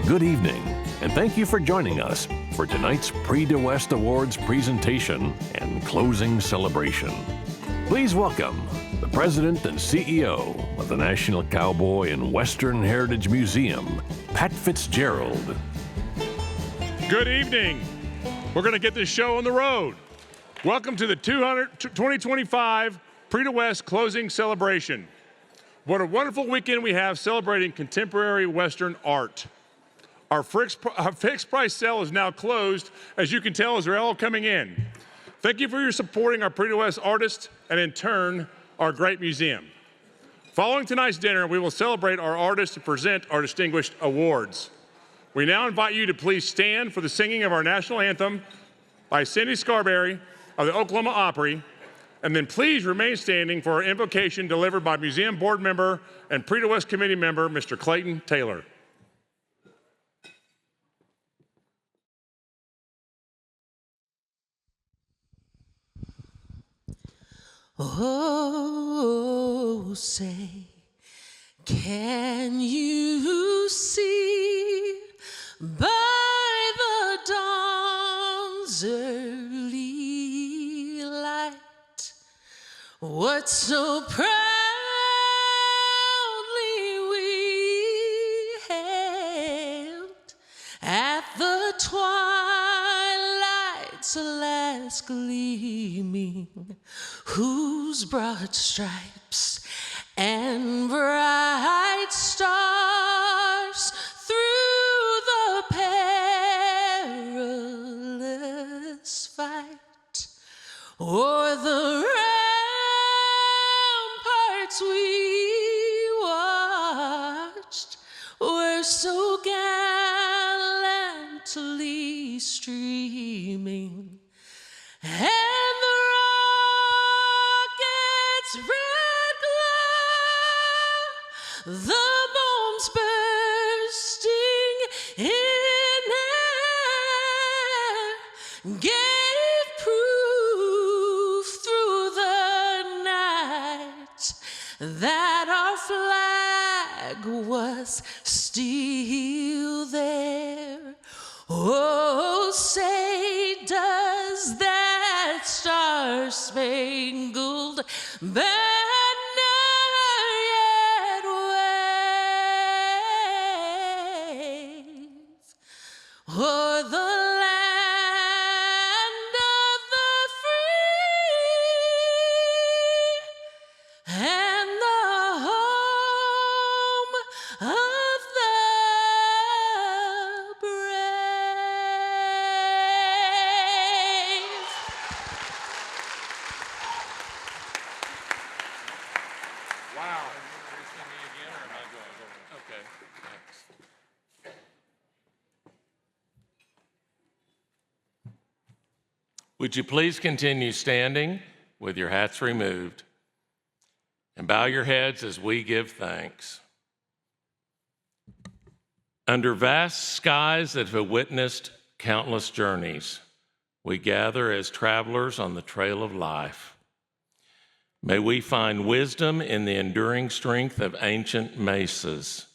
Good evening, and thank you for joining us for tonight's Prix de West Awards presentation and closing celebration. Please welcome the President and CEO of the National Cowboy and Western Heritage Museum, Pat Fitzgerald. Good evening. We're going to get this show on the road. Welcome to the 2025 Prix de West closing celebration. What a wonderful weekend we have celebrating contemporary Western art. Our fixed price sale is now closed, as you can tell as they're all coming in. Thank you for your supporting our Prix de West artists and in turn, our great museum. Following tonight's dinner, we will celebrate our artists and present our distinguished awards. We now invite you to please stand for the singing of our national anthem by Cindy Scarberry of the Oklahoma Opry, and then please remain standing for our invocation delivered by Museum Board member and Prix de West Committee member, Mr. Clayton Taylor. Oh, say, can you see by the dawn's early light what so proudly we hailed at the twilight's last gleaming, whose broad stripes and bright stars through the perilous fight o'er the ramparts we watched were so gallantly streaming, and the rocket's red glow, the bombs bursting in air, gave proof through the night that our flag was still there. Oh, say, does that star-spangled banner yet wave o'er the land of the free and the home of the brave? Wow. Okay, thanks. Would you please continue standing with your hats removed and bow your heads as we give thanks. Under vast skies that have witnessed countless journeys, we gather as travelers on the trail of life. May we find wisdom in the enduring strength of ancient mesas,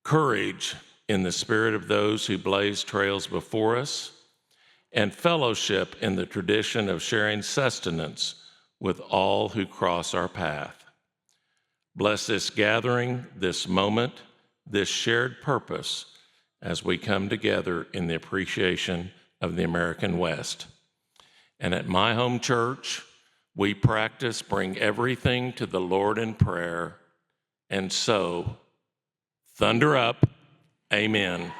courage in the spirit of those who blaze trails before us, and fellowship in the tradition of sharing sustenance with all who cross our path. Bless this gathering, this moment, this shared purpose as we come together in the appreciation of the American West. And at my home church, we practice bring everything to the Lord in prayer, and so, thunder up, amen.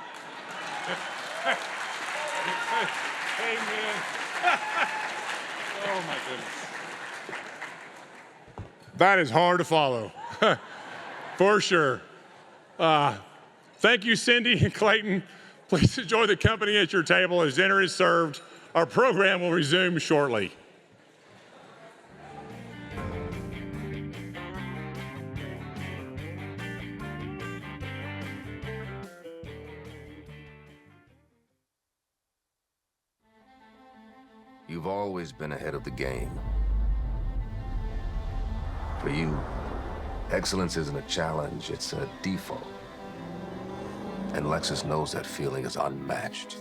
Amen. Oh my goodness. That is hard to follow, for sure. Thank you, Cindy and Clayton. Please enjoy the company at your table as dinner is served. Our program will resume shortly. You've always been ahead of the game. For you, excellence isn't a challenge, it's a default. And Lexus knows that feeling is unmatched.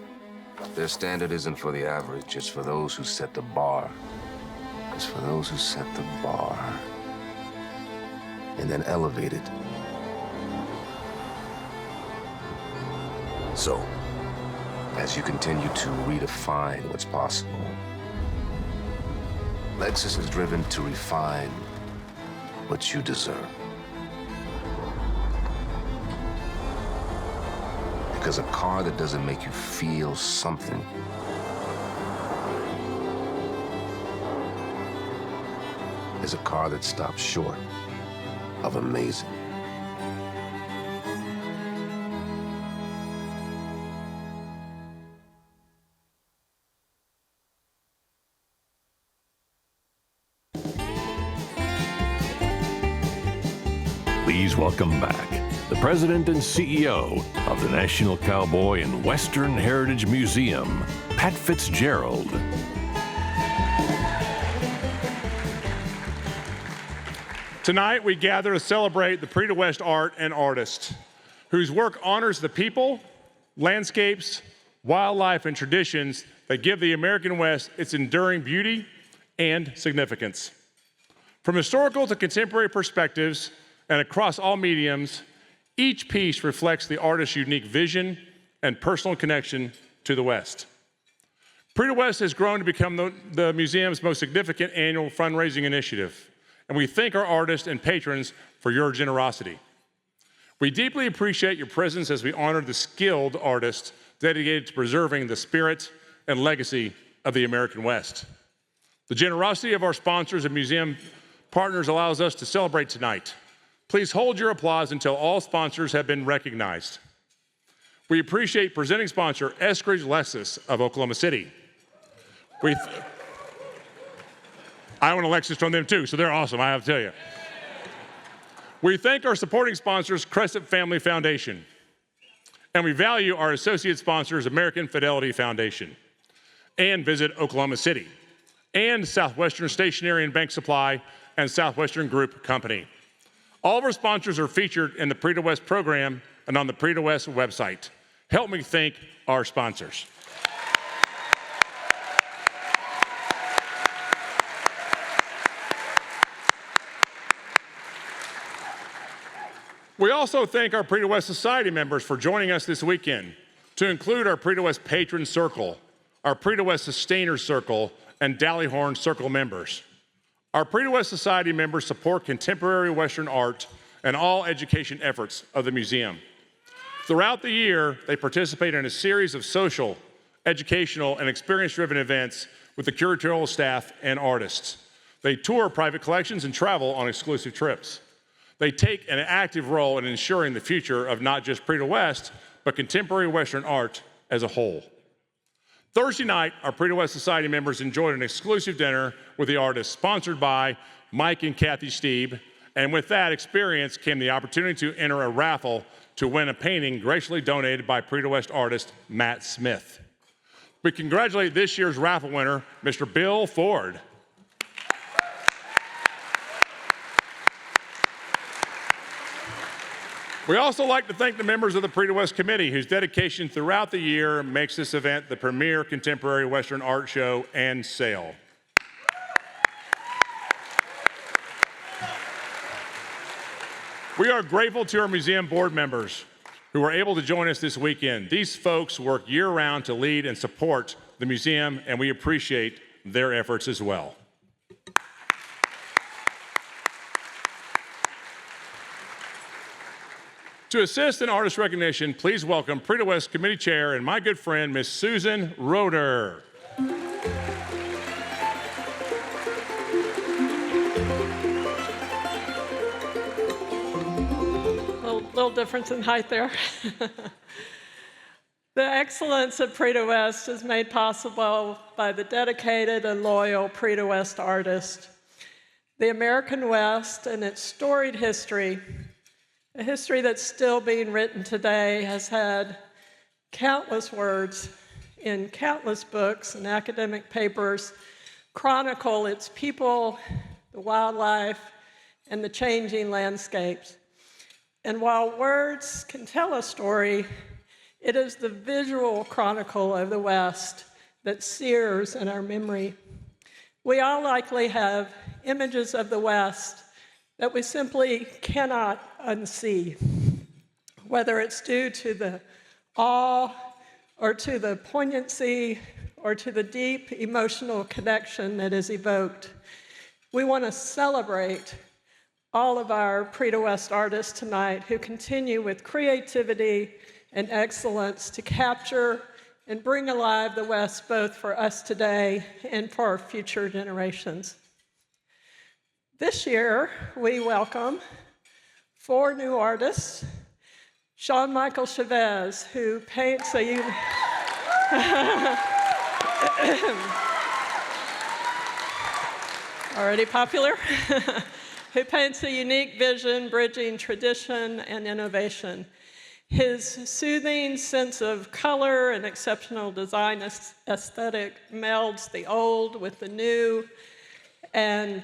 Their standard isn't for the average, it's for those who set the bar. It's for those who set the bar and then elevate it. So, as you continue to redefine what's possible, Lexus is driven to refine what you deserve. Because a car that doesn't make you feel something is a car that stops short of amazing. Please welcome back the President and CEO of the National Cowboy and Western Heritage Museum, Pat Fitzgerald. Tonight, we gather to celebrate the Prix de West art and artists whose work honors the people, landscapes, wildlife, and traditions that give the American West its enduring beauty and significance. From historical to contemporary perspectives and across all mediums, each piece reflects the artist's unique vision and personal connection to the West. Prix de West has grown to become the museum's most significant annual fundraising initiative, and we thank our artists and patrons for your generosity. We deeply appreciate your presence as we honor the skilled artists dedicated to preserving the spirit and legacy of the American West. The generosity of our sponsors and museum partners allows us to celebrate tonight. Please hold your applause until all sponsors have been recognized. We appreciate presenting sponsor Eskridge Lexus of Oklahoma City. I own a Lexus from them too, so they're awesome, I have to tell you. We thank our supporting sponsors, Crescent Family Foundation. And we value our associate sponsors, American Fidelity Foundation, and Visit Oklahoma City, and Southwestern Stationery and Bank Supply, and Southwestern Group Company. All of our sponsors are featured in the Prix de West program and on the Prix de West website. Help me thank our sponsors. We also thank our Prix de West Society members for joining us this weekend, to include our Prix de West Patron Circle, our Prix de West Sustainer Circle, and Dalleyhorn Circle members. Our Prix de West Society members support contemporary Western art and all education efforts of the museum. Throughout the year, they participate in a series of social, educational, and experience-driven events with the curatorial staff and artists. They tour private collections and travel on exclusive trips. They take an active role in ensuring the future of not just Prix de West, but contemporary Western art as a whole. Thursday night, our Prix de West Society members enjoyed an exclusive dinner with the artists, sponsored by Mike and Kathy Steeb, and with that experience came the opportunity to enter a raffle to win a painting graciously donated by Prix de West artist Matt Smith. We congratulate this year's raffle winner, Mr. Bill Ford. We also like to thank the members of the Prix de West Committee, whose dedication throughout the year makes this event the premier contemporary Western art show and sale. We are grateful to our museum board members who are able to join us this weekend. These folks work year-round to lead and support the museum, and we appreciate their efforts as well. To assist in artist recognition, please welcome Prix de West Committee Chair and my good friend, Miss Susan Roeder. Little difference in height there. The excellence of Prix de West is made possible by the dedicated and loyal Prix de West artists. The American West and its storied history, a history that's still being written today, has had countless words in countless books and academic papers chronicle its people, the wildlife, and the changing landscapes. And while words can tell a story, It is the visual chronicle of the West that sears in our memory. We all likely have images of the West that we simply cannot unsee, whether it's due to the awe or to the poignancy or to the deep emotional connection that is evoked. We want to celebrate all of our Prix de West artists tonight who continue with creativity and excellence to capture and bring alive the West both for us today and for future generations. This year, we welcome 4 new artists. Jean-Michel Chavez, who paints a already popular, who paints a unique vision bridging tradition and innovation. His soothing sense of color and exceptional design aesthetic melds the old with the new and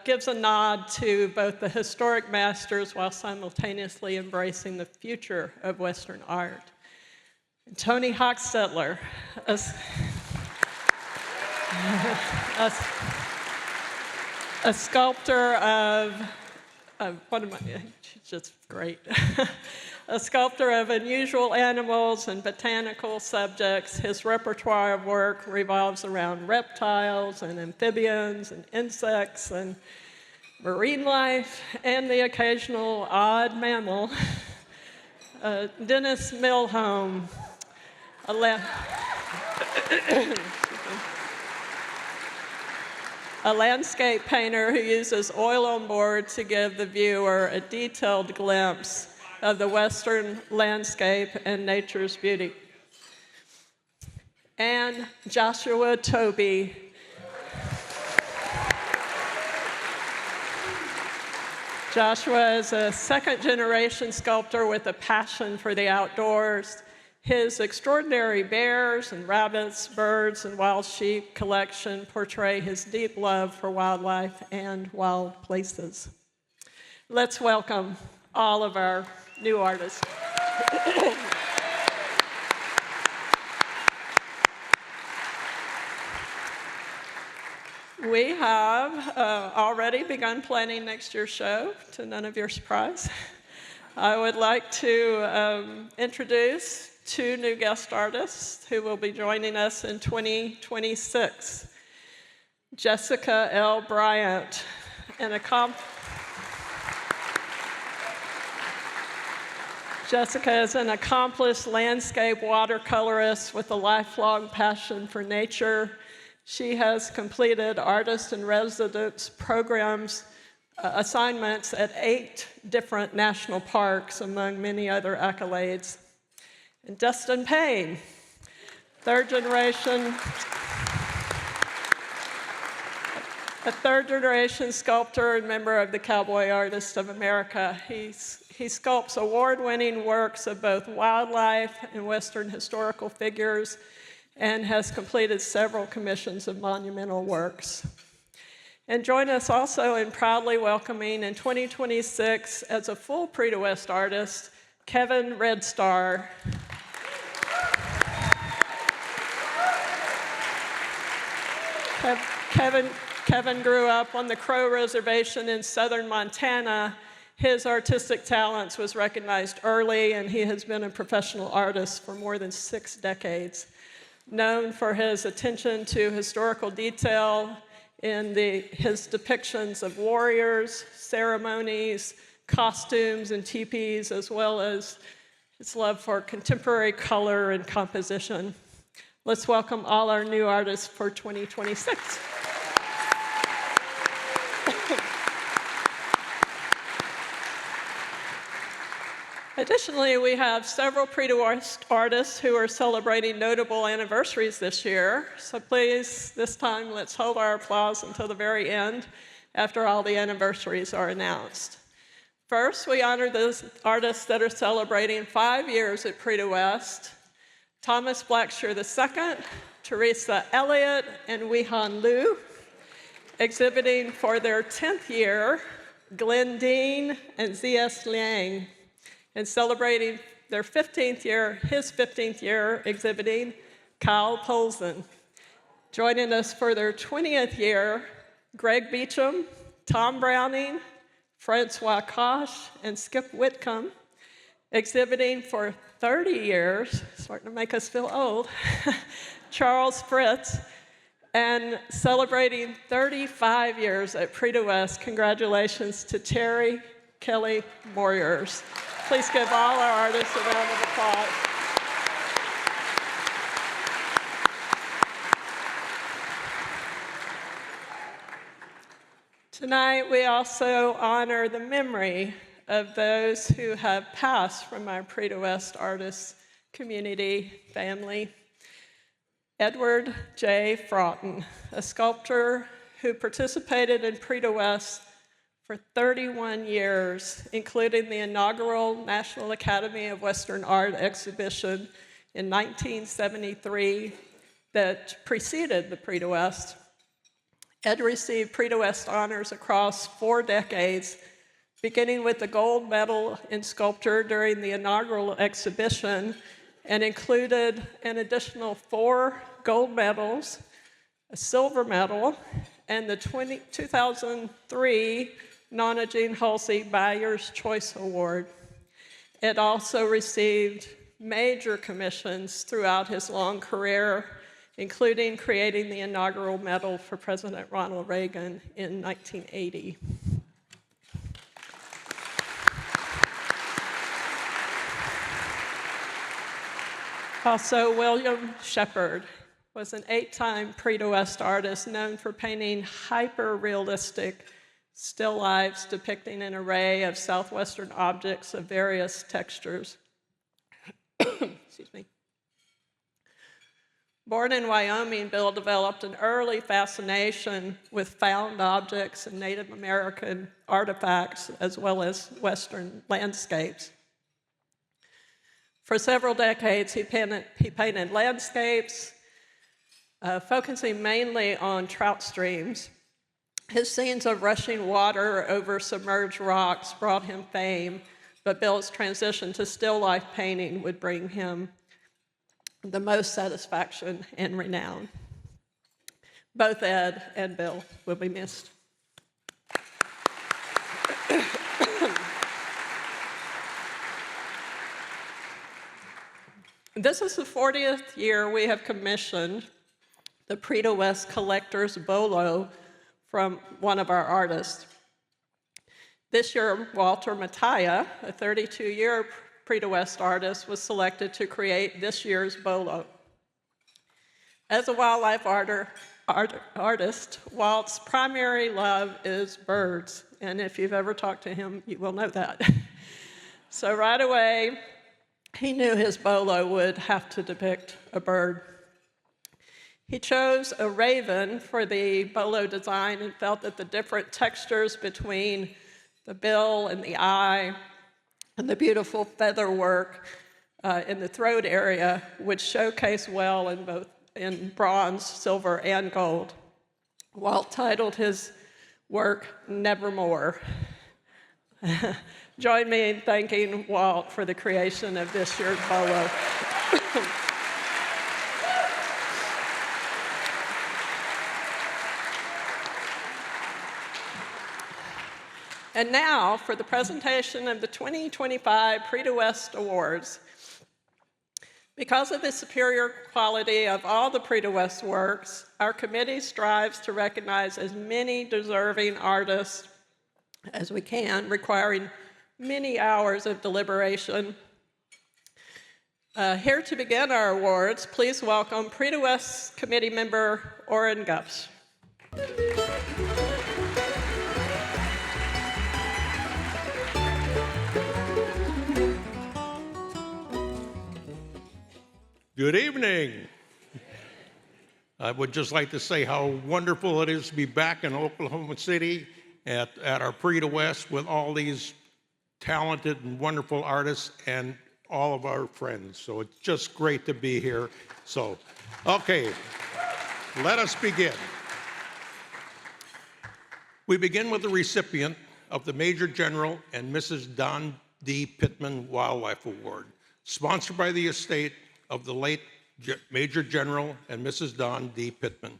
gives a nod to both the historic masters while simultaneously embracing the future of Western art. Tony Hochstetler, a sculptor of she's just great. A sculptor of unusual animals and botanical subjects. His repertoire of work revolves around reptiles and amphibians and insects and marine life and the occasional odd mammal. Dennis Milholm, a landscape painter who uses oil on board to give the viewer a detailed glimpse of the Western landscape and nature's beauty. And Joshua Toby. Joshua is a second-generation sculptor with a passion for the outdoors. His extraordinary bears and rabbits, birds, and wild sheep collection portray his deep love for wildlife and wild places. Let's welcome all of our new artists. We have already begun planning next year's show, to none of your surprise. I would like to introduce 2 new guest artists who will be joining us in 2026. Jessica L. Bryant, Jessica is an accomplished landscape watercolorist with a lifelong passion for nature. She has completed artist in residence programs, assignments at 8 different national parks, among many other accolades. And Dustin Payne, a third generation sculptor and member of the Cowboy Artists of America. He sculpts award-winning works of both wildlife and Western historical figures and has completed several commissions of monumental works. And join us also in proudly welcoming in 2026 as a full Prix de West artist, Kevin Redstar. Kevin grew up on the Crow Reservation in southern Montana. His artistic talents was recognized early, and he has been a professional artist for more than 6 decades. Known for his attention to historical detail in his depictions of warriors, ceremonies, costumes, and teepees, as well as his love for contemporary color and composition. Let's welcome all our new artists for 2026. Additionally, we have several Prix de West artists who are celebrating notable anniversaries this year. So please, this time, let's hold our applause until the very end, after all the anniversaries are announced. First, we honor those artists that are celebrating 5 years at Prix de West: Thomas Blackshear II, Teresa Elliott, and Weehan Liu. Exhibiting for their 10th year, Glenn Dean and Z.S. Liang, and celebrating their 15th year, his 15th year exhibiting, Kyle Polson. Joining us for their 20th year, Greg Beecham, Tom Browning, Francois Koch, and Skip Whitcomb. Exhibiting for 30 years, starting to make us feel old, Charles Fritz, and celebrating 35 years at Prix de West. Congratulations to Terry Kelly Moyers. Please give all our artists a round of applause. Tonight, we also honor the memory of those who have passed from our Prix de West artists community family. Edward J. Fraughton, a sculptor who participated in Prix de West for 31 years, including the inaugural National Academy of Western Art exhibition in 1973 that preceded the Prix de West. Ed received Prix de West honors across 4 decades, beginning with the gold medal in sculpture during the inaugural exhibition, and included an additional 4 gold medals, a silver medal, and the 2003 Nona Jean Halsey Buyer's Choice Award. Ed also received major commissions throughout his long career, including creating the inaugural medal for President Ronald Reagan in 1980. Also, William Shepard was an 8-time Prix de West artist known for painting hyper-realistic still lifes depicting an array of southwestern objects of various textures. Excuse me. Born in Wyoming, Bill developed an early fascination with found objects and Native American artifacts, as well as Western landscapes. For several decades, he painted landscapes, focusing mainly on trout streams. His scenes of rushing water over submerged rocks brought him fame, but Bill's transition to still life painting would bring him the most satisfaction and renown. Both Ed and Bill will be missed. This is the 40th year we have commissioned the Prix de West Collector's Bolo from one of our artists. This year, Walter Mattia, a 32-year Prix de West artist, was selected to create this year's bolo. As a wildlife artist, Walt's primary love is birds, and if you've ever talked to him, you will know that. So right away, he knew his bolo would have to depict a bird. He chose a raven for the bolo design and felt that the different textures between the bill and the eye and the beautiful feather work in the throat area would showcase well in bronze, silver, and gold. Walt titled his work, Nevermore. Join me in thanking Walt for the creation of this year's bolo. And now for the presentation of the 2025 Prix de West Awards. Because of the superior quality of all the Prix de West works, our committee strives to recognize as many deserving artists as we can, requiring many hours of deliberation. Here to begin our awards, please welcome Prix de West committee member Orrin Gups. Good evening. I would just like to say how wonderful it is to be back in Oklahoma City at our Prix de West with all these talented and wonderful artists and all of our friends. So it's just great to be here. So, okay, let us begin. We begin with the recipient of the Major General and Mrs. Don D. Pittman Wildlife Award, sponsored by the estate of the late Major General and Mrs. Don D. Pittman.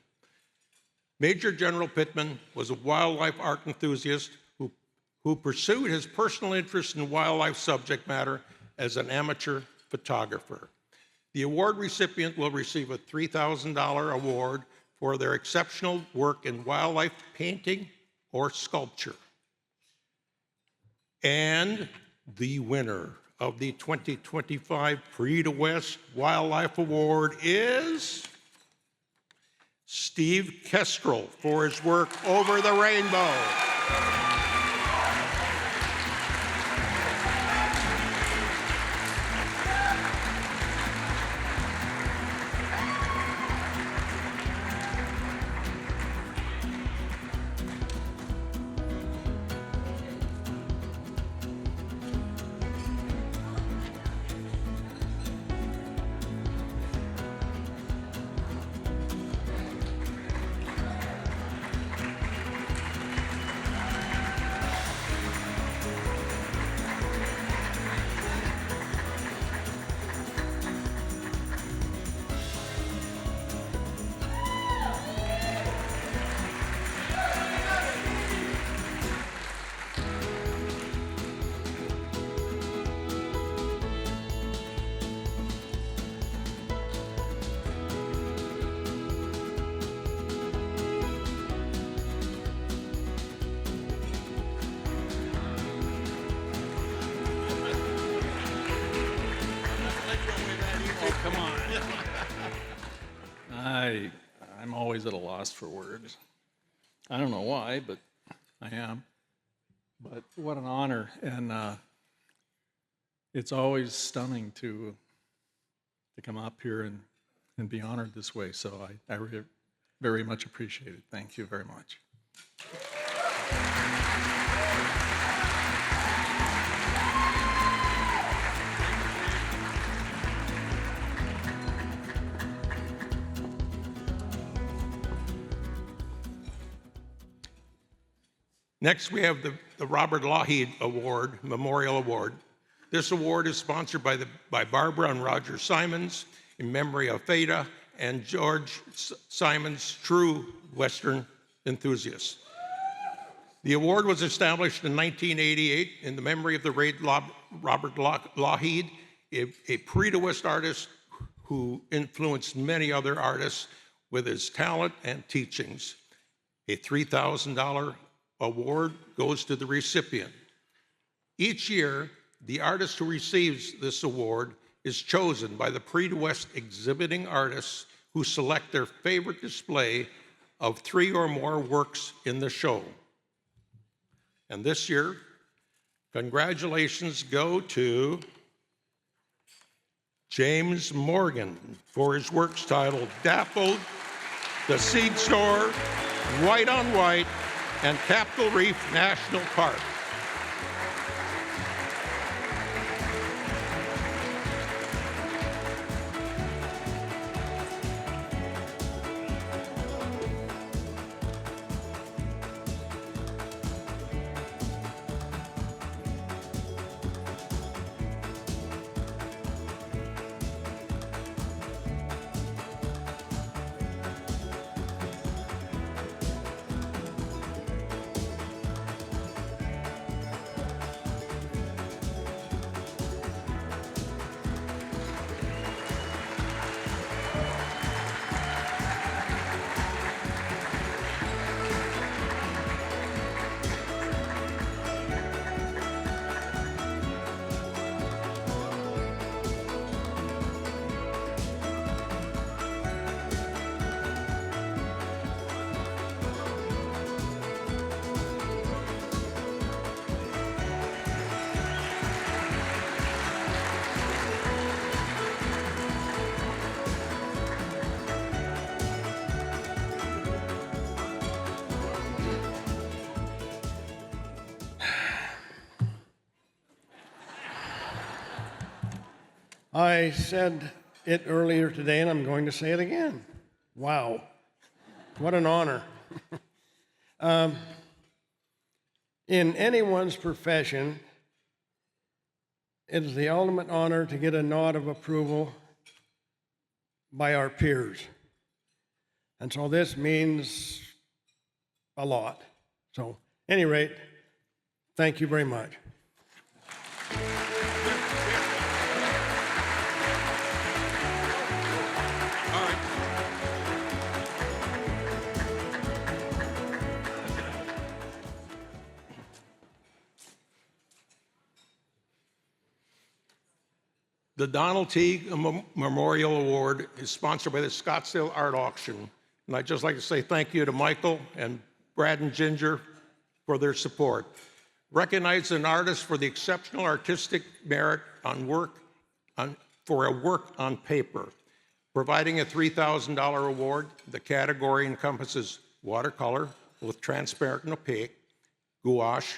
Major General Pittman was a wildlife art enthusiast who pursued his personal interest in wildlife subject matter as an amateur photographer. The award recipient will receive a $3,000 award for their exceptional work in wildlife painting or sculpture. And the winner of the 2025 Prix de West Wildlife Award is Steve Kestrel for his work over the rainbow. Come on. I'm always at a loss for words. I don't know why, but I am. But what an honor, and it's always stunning to come up here and be honored this way. So I very much appreciate it. Thank you very much. Next, we have the Robert Lougheed Award, Memorial Award. This award is sponsored by Barbara and Roger Simons in memory of Theda and George Simons, true Western enthusiasts. The award was established in 1988 in the memory of the late Robert Lougheed, a Prix de West artist who influenced many other artists with his talent and teachings. A $3,000 award goes to the recipient. Each year, the artist who receives this award is chosen by the Prix de West exhibiting artists who select their favorite display of 3 or more works in the show. And this year, congratulations go to James Morgan for his works titled Dappled, The Seed Store, White on White, and Capitol Reef National Park. I said it earlier today, and I'm going to say it again. Wow. What an honor. In anyone's profession, it is the ultimate honor to get a nod of approval by our peers. And so this means a lot. So, at any rate, thank you very much. The Donald T. Memorial Award is sponsored by the Scottsdale Art Auction. And I'd just like to say thank you to Michael and Brad and Ginger for their support. Recognize an artist for the exceptional artistic merit for a work on paper. Providing a $3,000 award, the category encompasses watercolor with transparent and opaque, gouache,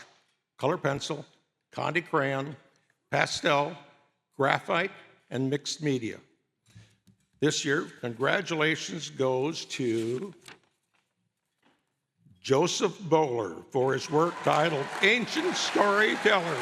color pencil, Conde crayon, pastel, graphite, and mixed media. This year, congratulations goes to Joseph Bowler for his work titled Ancient Storytellers.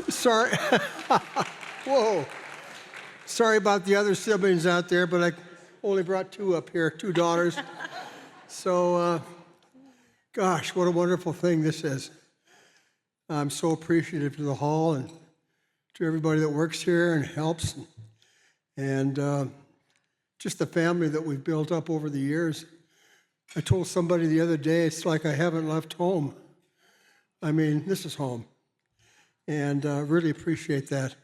Sorry. Whoa. Sorry about the other siblings out there, but I only brought two up here, two daughters. So, gosh, what a wonderful thing this is. I'm so appreciative to the hall and to everybody that works here and helps, and just the family that we've built up over the years. I told somebody the other day, it's like I haven't left home. I mean, this is home. And really appreciate that.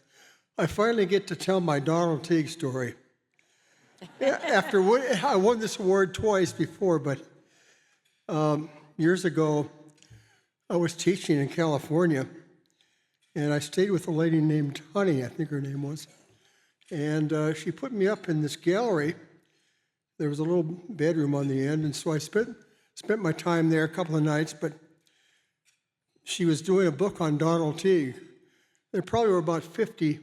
I finally get to tell my Donald Teague story. I won this award twice before, but years ago, I was teaching in California, and I stayed with a lady named Honey, I think her name was. And she put me up in this gallery. There was a little bedroom on the end, and so I spent my time there a couple of nights, but she was doing a book on Donald Teague. There probably were about 50,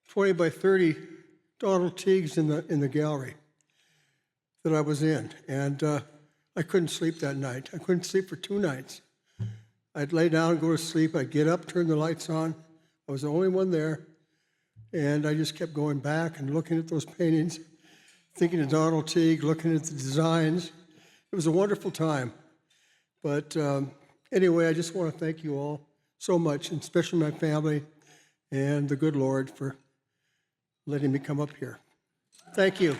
20 by 30 Donald Teagues in the gallery that I was in. And I couldn't sleep that night. I couldn't sleep for 2 nights. I'd lay down, go to sleep. I'd get up, turn the lights on. I was the only one there. And I just kept going back and looking at those paintings, thinking of Donald Teague, looking at the designs. It was a wonderful time. But anyway, I just want to thank you all so much, and especially my family and the good Lord for letting me come up here. Thank you.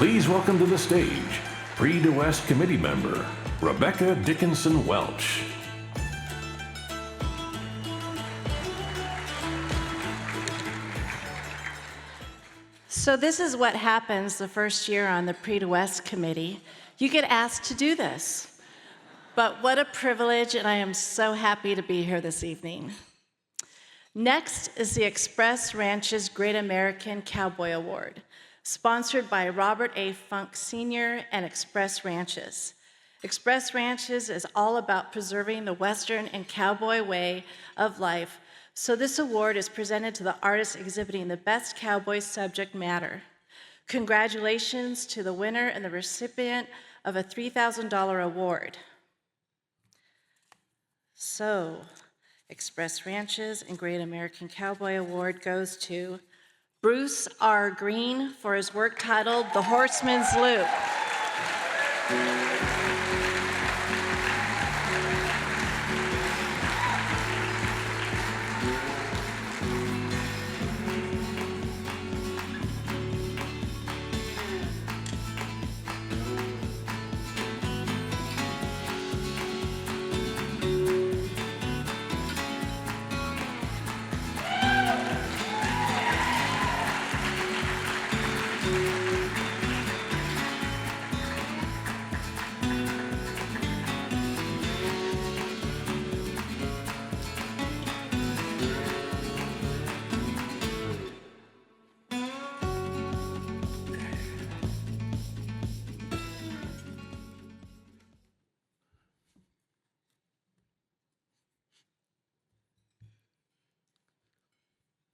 Please welcome to the stage Prix de West Committee member, Rebecca Dickinson Welch. So this is what happens the first year on the Prix de West Committee. You get asked to do this. But what a privilege, and I am so happy to be here this evening. Next is the Express Ranch's Great American Cowboy Award, sponsored by Robert A. Funk Sr. and Express Ranches. Express Ranches is all about preserving the Western and cowboy way of life, so this award is presented to the artists exhibiting the best cowboy subject matter. Congratulations to the winner and the recipient of a $3,000 award. So, Express Ranches and Great American Cowboy Award goes to Bruce R. Green for his work titled The Horseman's Loop.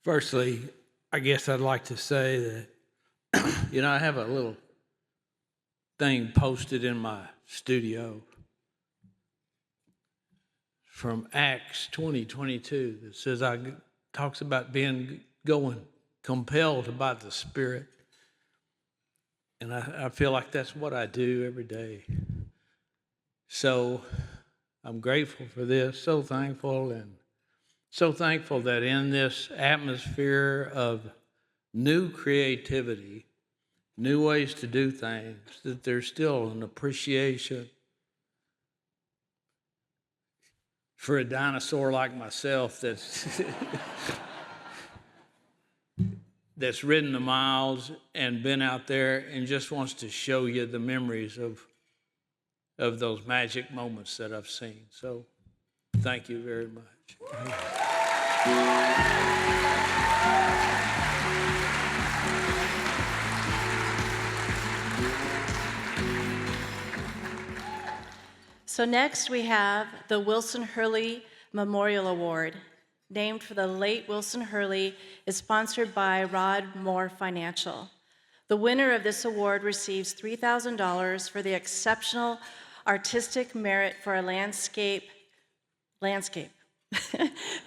Firstly, I guess I'd like to say that, I have a little thing posted in my studio from Acts 20:22 that says talks about going compelled by the Spirit. And I feel like that's what I do every day. So I'm grateful for this, so thankful, and so thankful that in this atmosphere of new creativity, new ways to do things, that there's still an appreciation for a dinosaur like myself that's ridden the miles and been out there and just wants to show you the memories of those magic moments that I've seen. So thank you very much. So next we have the Wilson Hurley Memorial Award, named for the late Wilson Hurley, is sponsored by Rod Moore Financial. The winner of this award receives $3,000 for the exceptional artistic merit for a landscape.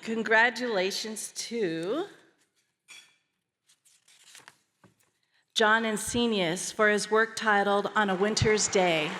Congratulations to John Encenius for his work titled On a Winter's Day.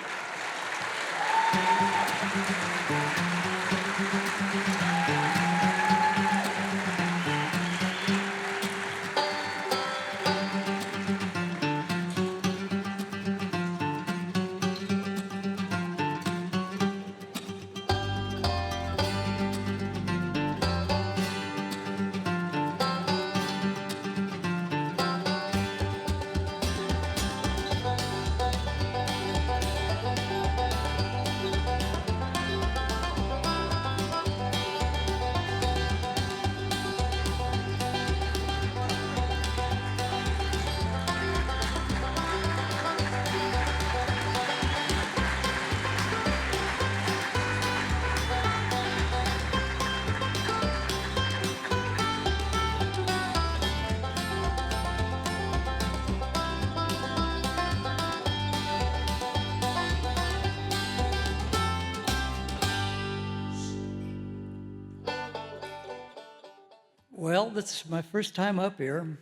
Well, this is my first time up here,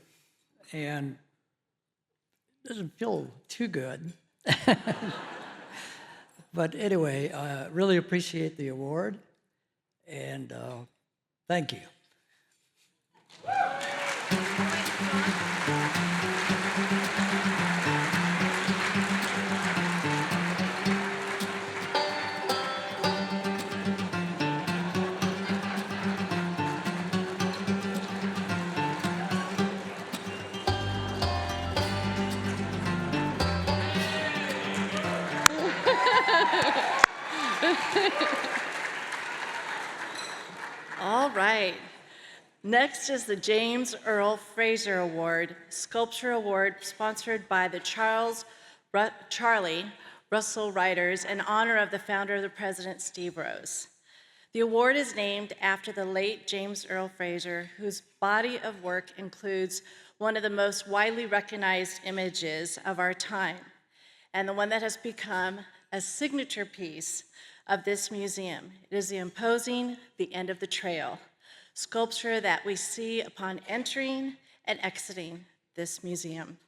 and it doesn't feel too good. But anyway, I really appreciate the award, and thank you. Next is the James Earl Fraser Award, Sculpture Award, sponsored by the Charlie Russell Writers in honor of the founder of the President, Steve Rose. The award is named after the late James Earl Fraser, whose body of work includes one of the most widely recognized images of our time, and the one that has become a signature piece of this museum. It is the imposing The End of the Trail, sculpture that we see upon entering and exiting this museum.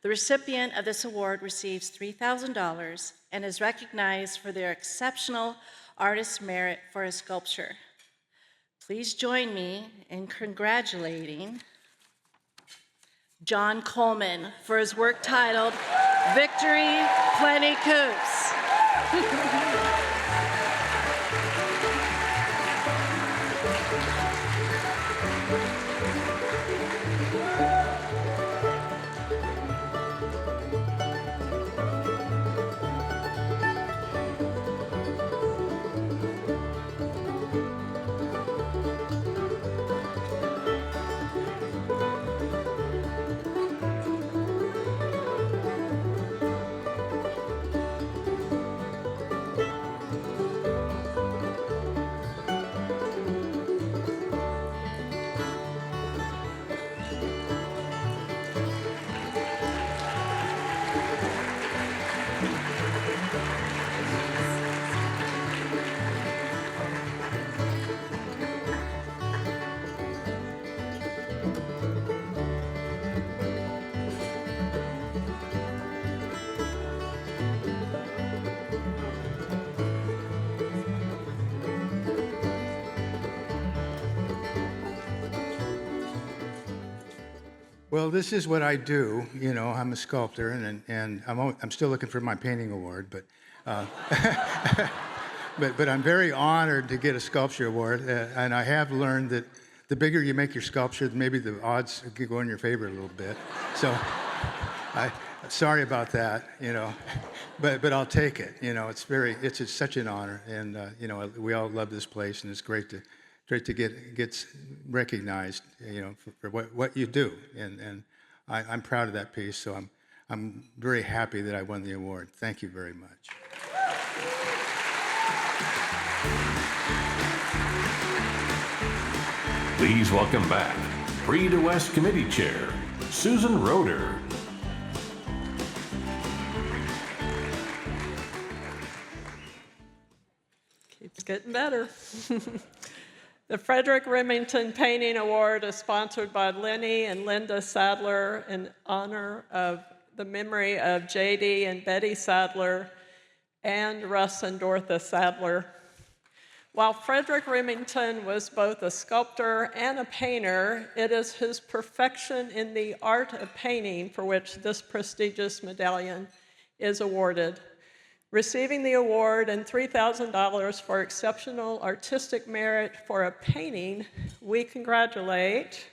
The recipient of this award receives $3,000 and is recognized for their exceptional artist merit for a sculpture. Please join me in congratulating John Coleman for his work titled Victory Plenty Coops. Well, this is what I do. You know, I'm a sculptor, and I'm still looking for my painting award, but but I'm very honored to get a sculpture award, and I have learned that the bigger you make your sculpture, maybe the odds could go in your favor a little bit. So, sorry about that, you know, but I'll take it. You know, it's just such an honor, and you know, we all love this place, and it's great to get recognized, you know, for what you do, and I'm proud of that piece. So I'm very happy that I won the award. Thank you very much. Please welcome back Prix de West Committee Chair, Susan Roeder. Keeps getting better. The Frederick Remington Painting Award is sponsored by Lenny and Linda Sadler in honor of the memory of J.D. and Betty Sadler and Russ and Dorothy Sadler. While Frederick Remington was both a sculptor and a painter, it is his perfection in the art of painting for which this prestigious medallion is awarded. Receiving the award and $3,000 for exceptional artistic merit for a painting, we congratulate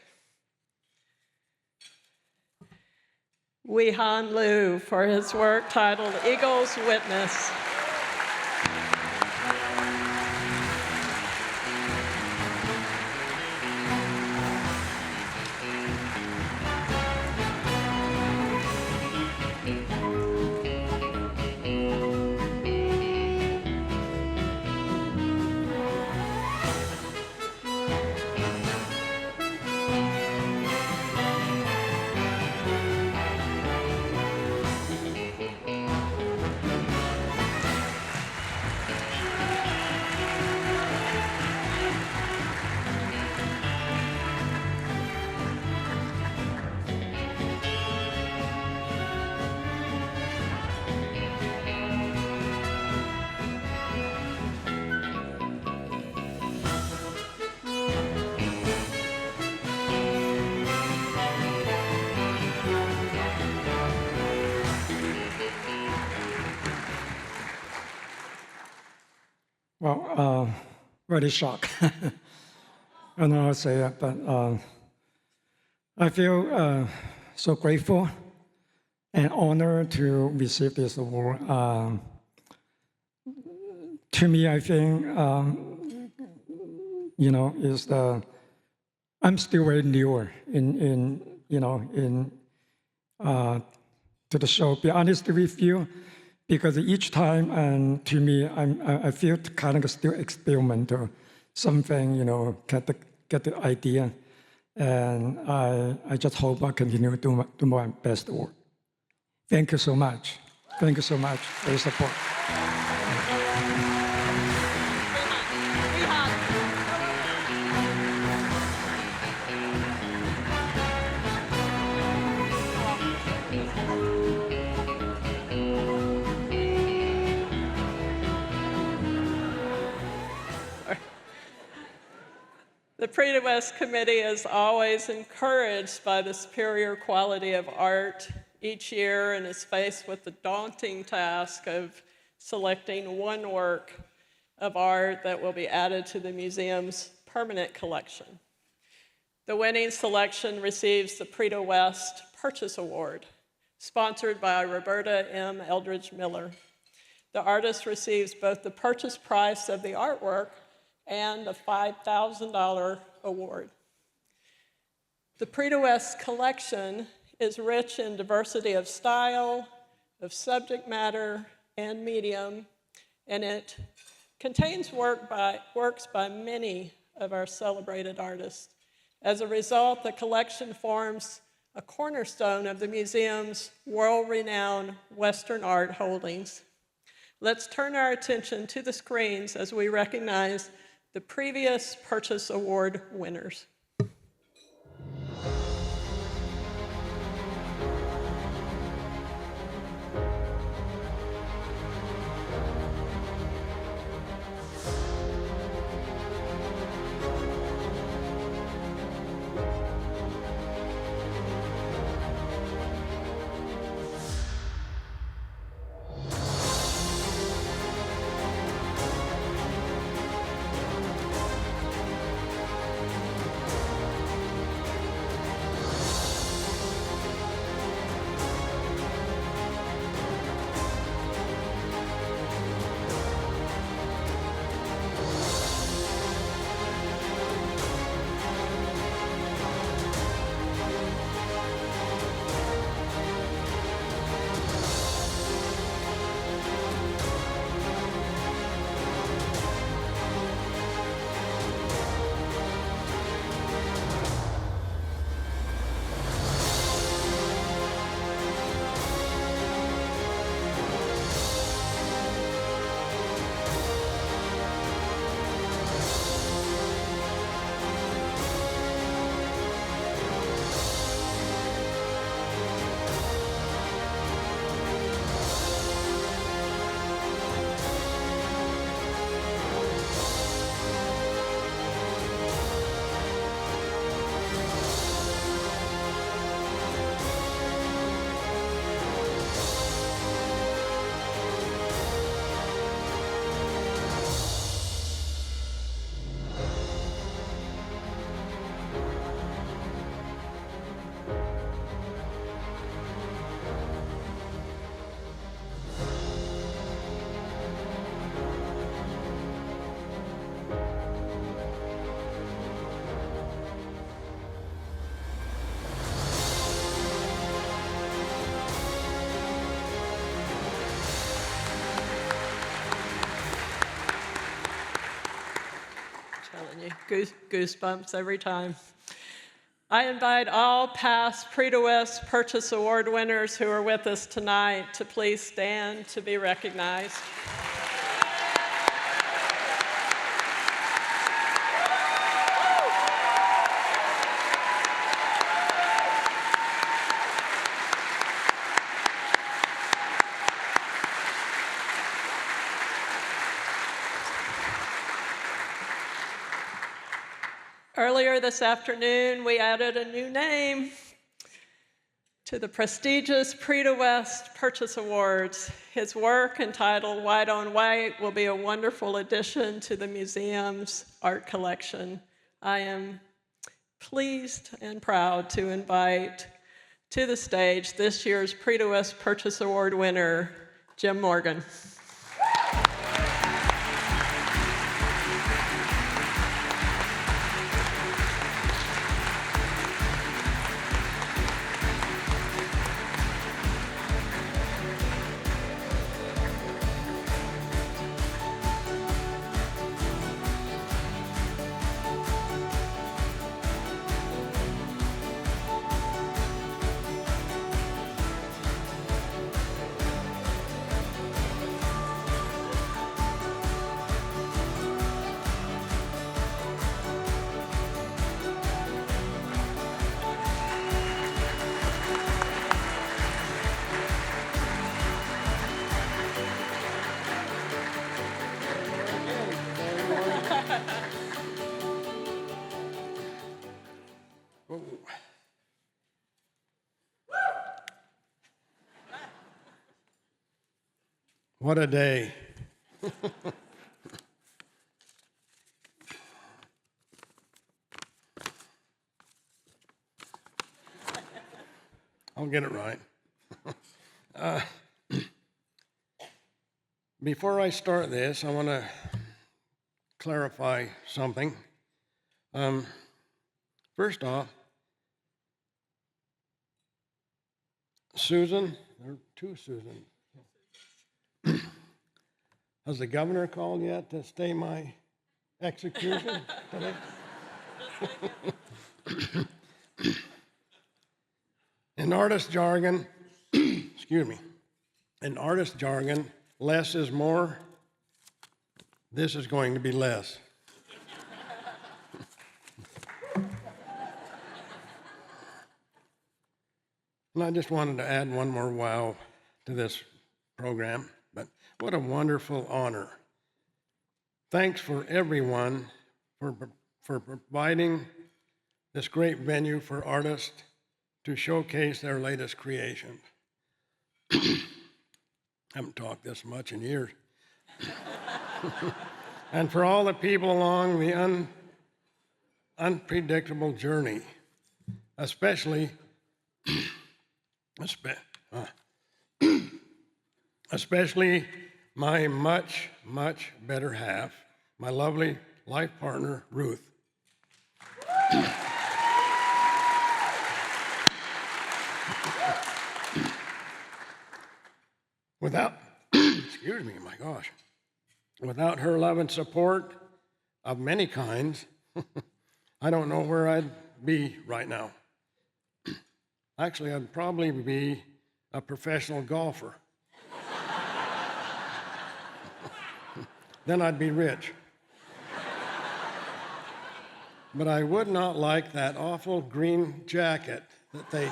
Wei Han Liu for his work titled Eagle's Witness. Well, really shocked. I don't know how to say that, but I feel so grateful and honored to receive this award. To me, I think, you know, is the I'm still very new to the show. Be honest with you, because each time, and to me, I feel kind of still experimental, something, get the idea, and I just hope I continue to do my best work. Thank you so much. Thank you so much for your support. The Prix de West Committee is always encouraged by the superior quality of art each year and is faced with the daunting task of selecting one work of art that will be added to the museum's permanent collection. The winning selection receives the Prix de West Purchase Award, sponsored by Roberta M. Eldridge Miller. The artist receives both the purchase price of the artwork and a $5,000 award. The Prix de West collection is rich in diversity of style, of subject matter, and medium, and it contains works by many of our celebrated artists. As a result, the collection forms a cornerstone of the museum's world-renowned Western art holdings. Let's turn our attention to the screens as we recognize the previous Purchase Award winners. Goosebumps every time. I invite all past Prix de West Purchase Award winners who are with us tonight to please stand to be recognized. Earlier this afternoon, we added a new name to the prestigious Prix de West Purchase Awards. His work, entitled White on White, will be a wonderful addition to the museum's art collection. I am pleased and proud to invite to the stage this year's Prix de West Purchase Award winner, Jim Morgan. Whoa. What a day. I'll get it right. Before I start this, I want to clarify something. First off, Susan, there are two Susans. Has the governor called yet to stay my execution today? In artist jargon, excuse me, in artist jargon, less is more. This is going to be less. And I just wanted to add one more wow to this program, but what a wonderful honor. Thanks for everyone for providing this great venue for artists to showcase their latest creations. Haven't talked this much in years. And for all the people along the unpredictable journey, especially my much, much better half, my lovely life partner, Ruth. Without, excuse me, my gosh, without her love and support of many kinds, I don't know where I'd be right now. Actually, I'd probably be a professional golfer. Then I'd be rich. But I would not like that awful green jacket that they...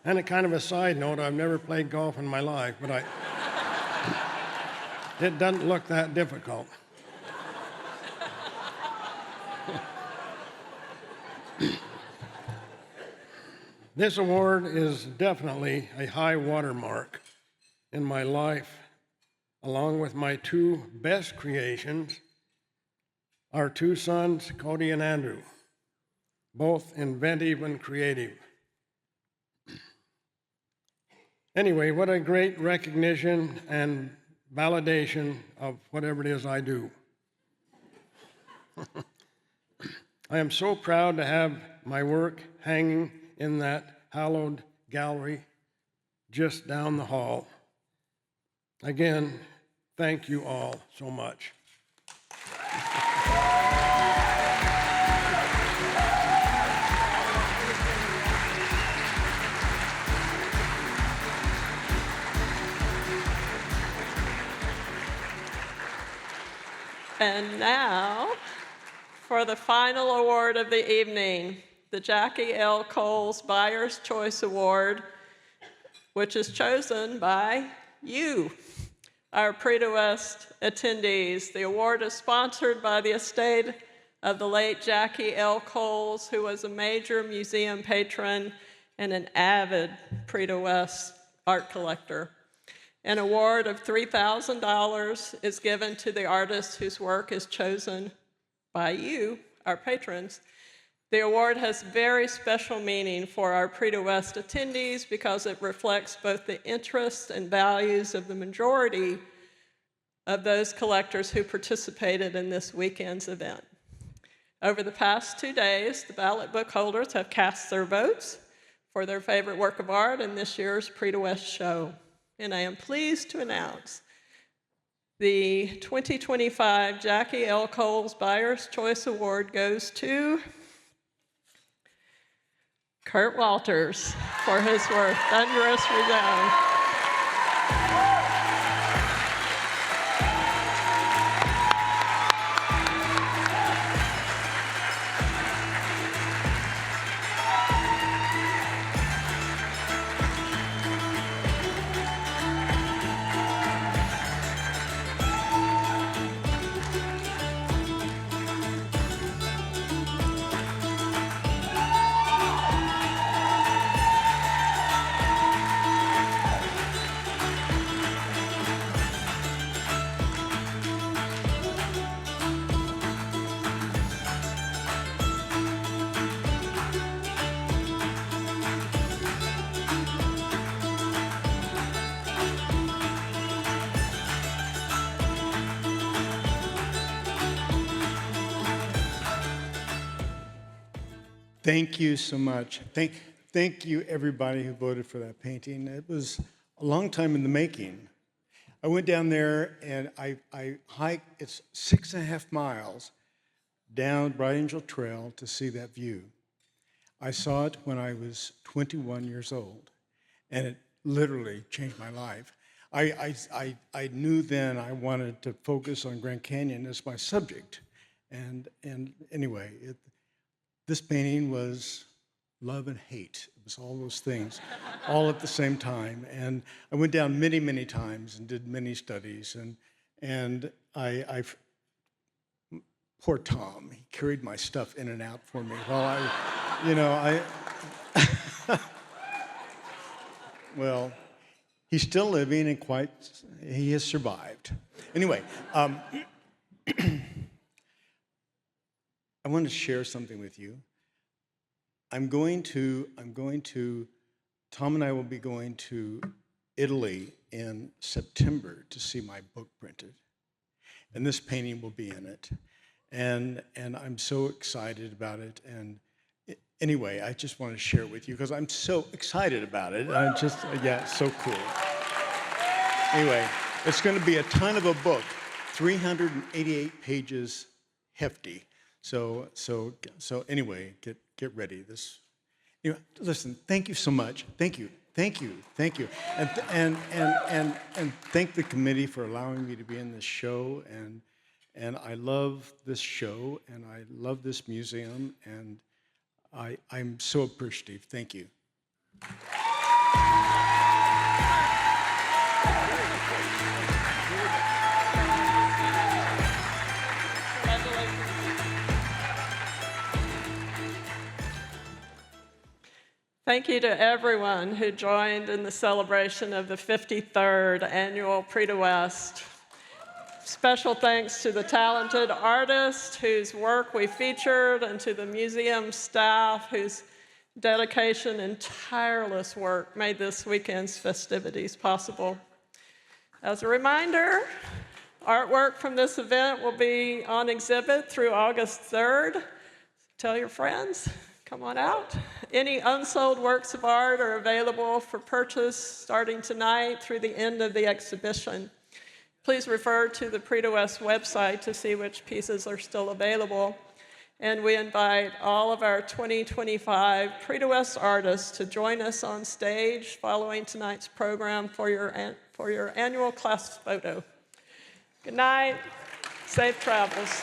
And a kind of a side note, I've never played golf in my life, but it doesn't look that difficult. This award is definitely a high watermark in my life, along with my two best creations, our two sons, Cody and Andrew, both inventive and creative. Anyway, what a great recognition and validation of whatever it is I do. I am so proud to have my work hanging in that hallowed gallery just down the hall. Again, thank you all so much. And now, for the final award of the evening, the Jackie L. Coles Buyer's Choice Award, which is chosen by you, our Prix de West attendees. The award is sponsored by the estate of the late Jackie L. Coles, who was a major museum patron and an avid Prix de West art collector. An award of $3,000 is given to the artist whose work is chosen by you, our patrons. The award has very special meaning for our Prix de West attendees because it reflects both the interests and values of the majority of those collectors who participated in this weekend's event. Over the past 2 days, the ballot book holders have cast their votes for their favorite work of art in this year's Prix de West show. And I am pleased to announce the 2025 Jackie L. Coles Buyer's Choice Award goes to Kurt Walters for his work, Thunderous Resound. Thank you so much. Thank you, everybody who voted for that painting. It was a long time in the making. I went down there and I hiked, it's 6.5 miles down Bright Angel Trail to see that view. I saw it when I was 21 years old, and it literally changed my life. I knew then I wanted to focus on Grand Canyon as my subject. And anyway, this painting was love and hate. It was all those things, all at the same time. And I went down many, many times and did many studies. And I poor Tom, he carried my stuff in and out for me while well, he's still living and he has survived. Anyway, I want to share something with you. Tom and I will be going to Italy in September to see my book printed. And this painting will be in it. And I'm so excited about it. And anyway, I just want to share it with you because I'm so excited about it. I'm just, yeah, it's so cool. Anyway, it's going to be a ton of a book, 388 pages, hefty. So anyway, get ready. Listen. Thank you so much. Thank you, and thank the committee for allowing me to be in this show. And I love this show, and I love this museum, and I'm so appreciative. Thank you. Thank you to everyone who joined in the celebration of the 53rd Annual Prix de West. Special thanks to the talented artists whose work we featured and to the museum staff whose dedication and tireless work made this weekend's festivities possible. As a reminder, artwork from this event will be on exhibit through August 3rd. Tell your friends. Come on out. Any unsold works of art are available for purchase starting tonight through the end of the exhibition. Please refer to the Prix de West website to see which pieces are still available. And we invite all of our 2025 Prix de West artists to join us on stage following tonight's program for your annual class photo. Good night. Safe travels.